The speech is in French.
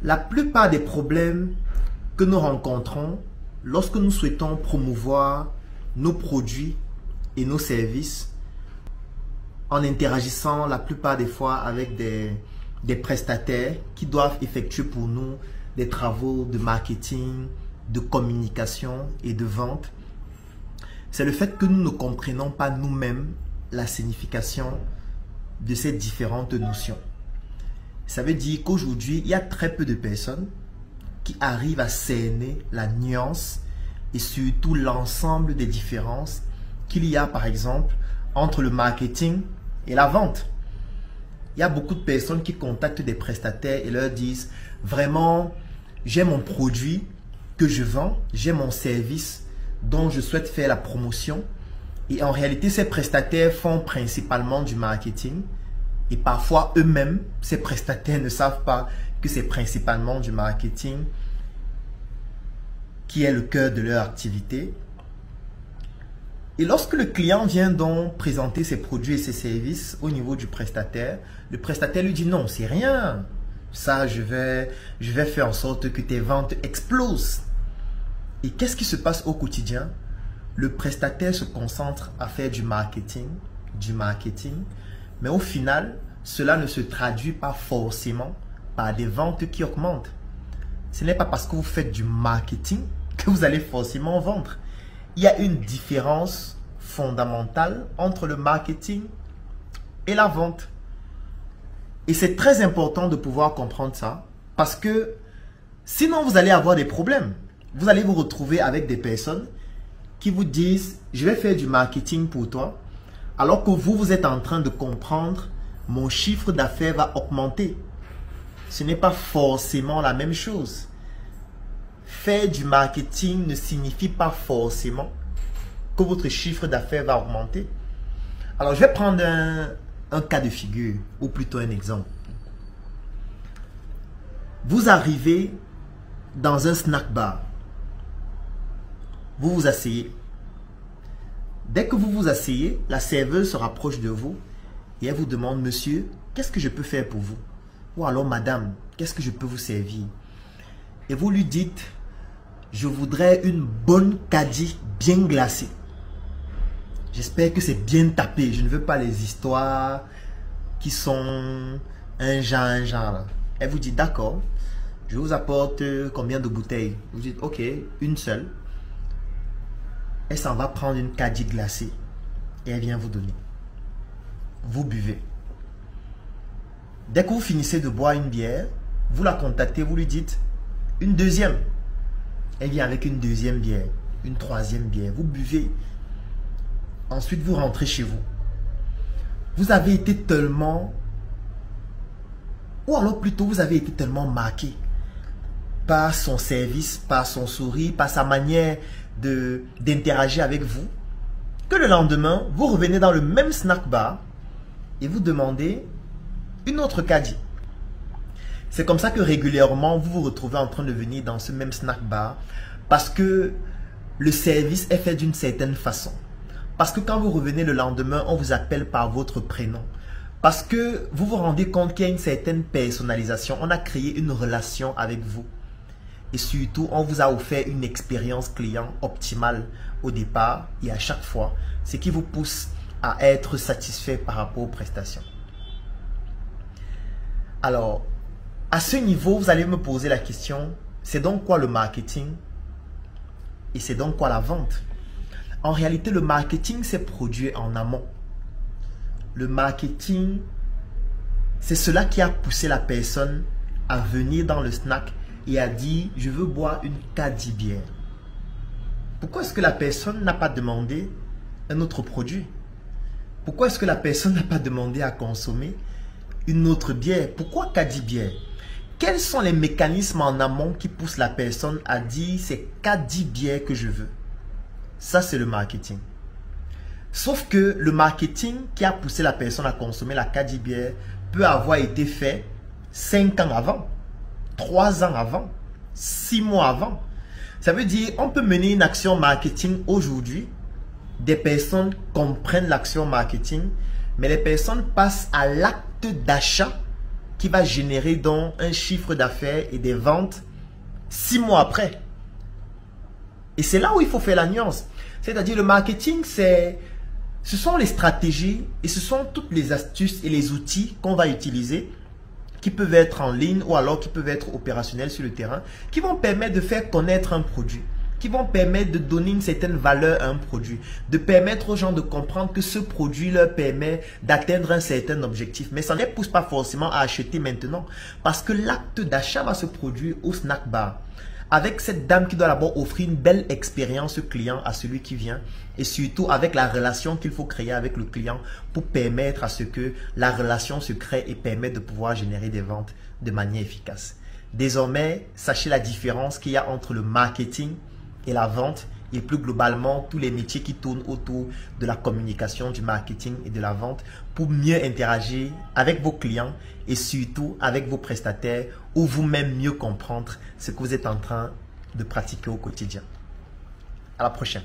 La plupart des problèmes que nous rencontrons lorsque nous souhaitons promouvoir nos produits et nos services en interagissant la plupart des fois avec des prestataires qui doivent effectuer pour nous des travaux de marketing, de communication et de vente, c'est le fait que nous ne comprenons pas nous-mêmes la signification de ces différentes notions. Ça veut dire qu'aujourd'hui, il y a très peu de personnes qui arrivent à cerner la nuance et surtout l'ensemble des différences qu'il y a par exemple entre le marketing et la vente. Il y a beaucoup de personnes qui contactent des prestataires et leur disent vraiment j'ai mon produit que je vends, j'ai mon service dont je souhaite faire la promotion et en réalité ces prestataires font principalement du marketing et parfois eux-mêmes ces prestataires ne savent pas que c'est principalement du marketing qui est le cœur de leur activité. Et lorsque le client vient donc présenter ses produits et ses services au niveau du prestataire, le prestataire lui dit non, c'est rien. Ça, je vais faire en sorte que tes ventes explosent. Et qu'est-ce qui se passe au quotidien? Le prestataire se concentre à faire du marketing, mais au final, cela ne se traduit pas forcément par des ventes qui augmentent. Ce n'est pas parce que vous faites du marketing que vous allez forcément vendre. Il y a une différence fondamentale entre le marketing et la vente. Et c'est très important de pouvoir comprendre ça parce que sinon vous allez avoir des problèmes. Vous allez vous retrouver avec des personnes qui vous disent « je vais faire du marketing pour toi » alors que vous êtes en train de comprendre « mon chiffre d'affaires va augmenter ». Ce n'est pas forcément la même chose. Faire du marketing ne signifie pas forcément que votre chiffre d'affaires va augmenter. Alors, je vais prendre un cas de figure, ou plutôt un exemple. Vous arrivez dans un snack bar. Vous vous asseyez. Dès que vous vous asseyez, la serveuse se rapproche de vous et elle vous demande « Monsieur, qu'est-ce que je peux faire pour vous ?» Ou alors « Madame, qu'est-ce que je peux vous servir ?» Et vous lui dites « Je voudrais une bonne caddie bien glacée. J'espère que c'est bien tapé. Je ne veux pas les histoires qui sont un genre. Là. » Elle vous dit « D'accord, je vous apporte combien de bouteilles ?» Vous dites « Ok, une seule. » Elle s'en va prendre une caddie glacée et elle vient vous donner. Vous buvez. Dès que vous finissez de boire une bière, vous la contactez, vous lui dites une deuxième. Elle vient avec une deuxième bière, une troisième bière. Vous buvez. Ensuite, vous rentrez chez vous. Vous avez été tellement, ou alors plutôt, vous avez été tellement marqué par son service, par son sourire, par sa manière d'interagir avec vous, que le lendemain, vous revenez dans le même snack bar et vous demandez une autre caddie. C'est comme ça que régulièrement, vous vous retrouvez en train de venir dans ce même snack bar parce que le service est fait d'une certaine façon. Parce que quand vous revenez le lendemain, on vous appelle par votre prénom. Parce que vous vous rendez compte qu'il y a une certaine personnalisation. On a créé une relation avec vous. Et surtout, on vous a offert une expérience client optimale au départ et à chaque fois, ce qui vous pousse à être satisfait par rapport aux prestations. Alors, à ce niveau, vous allez me poser la question, c'est donc quoi le marketing et c'est donc quoi la vente? En réalité, le marketing, c'est produit en amont. Le marketing, c'est cela qui a poussé la personne à venir dans le snack et a dit, je veux boire une caddie bière. Pourquoi est-ce que la personne n'a pas demandé un autre produit? Pourquoi est-ce que la personne n'a pas demandé à consommer une autre bière? Pourquoi caddie bière? Quels sont les mécanismes en amont qui poussent la personne à dire, c'est caddie bière que je veux? Ça, c'est le marketing. Sauf que le marketing qui a poussé la personne à consommer la caddie bière peut avoir été fait 5 ans avant. 3 ans avant, 6 mois avant. Ça veut dire on peut mener une action marketing aujourd'hui. Des personnes comprennent l'action marketing, mais les personnes passent à l'acte d'achat qui va générer donc un chiffre d'affaires et des ventes 6 mois après. Et c'est là où il faut faire la nuance. C'est-à-dire le marketing, ce sont les stratégies et ce sont toutes les astuces et les outils qu'on va utiliser qui peuvent être en ligne ou alors qui peuvent être opérationnels sur le terrain, qui vont permettre de faire connaître un produit, qui vont permettre de donner une certaine valeur à un produit, de permettre aux gens de comprendre que ce produit leur permet d'atteindre un certain objectif. Mais ça ne les pousse pas forcément à acheter maintenant parce que l'acte d'achat va se produire au snack bar. Avec cette dame qui doit d'abord offrir une belle expérience client à celui qui vient et surtout avec la relation qu'il faut créer avec le client pour permettre à ce que la relation se crée et permette de pouvoir générer des ventes de manière efficace. Désormais, sachez la différence qu'il y a entre le marketing et la vente et plus globalement tous les métiers qui tournent autour de la communication, du marketing et de la vente pour mieux interagir avec vos clients et surtout avec vos prestataires ou vous-même mieux comprendre ce que vous êtes en train de pratiquer au quotidien. À la prochaine.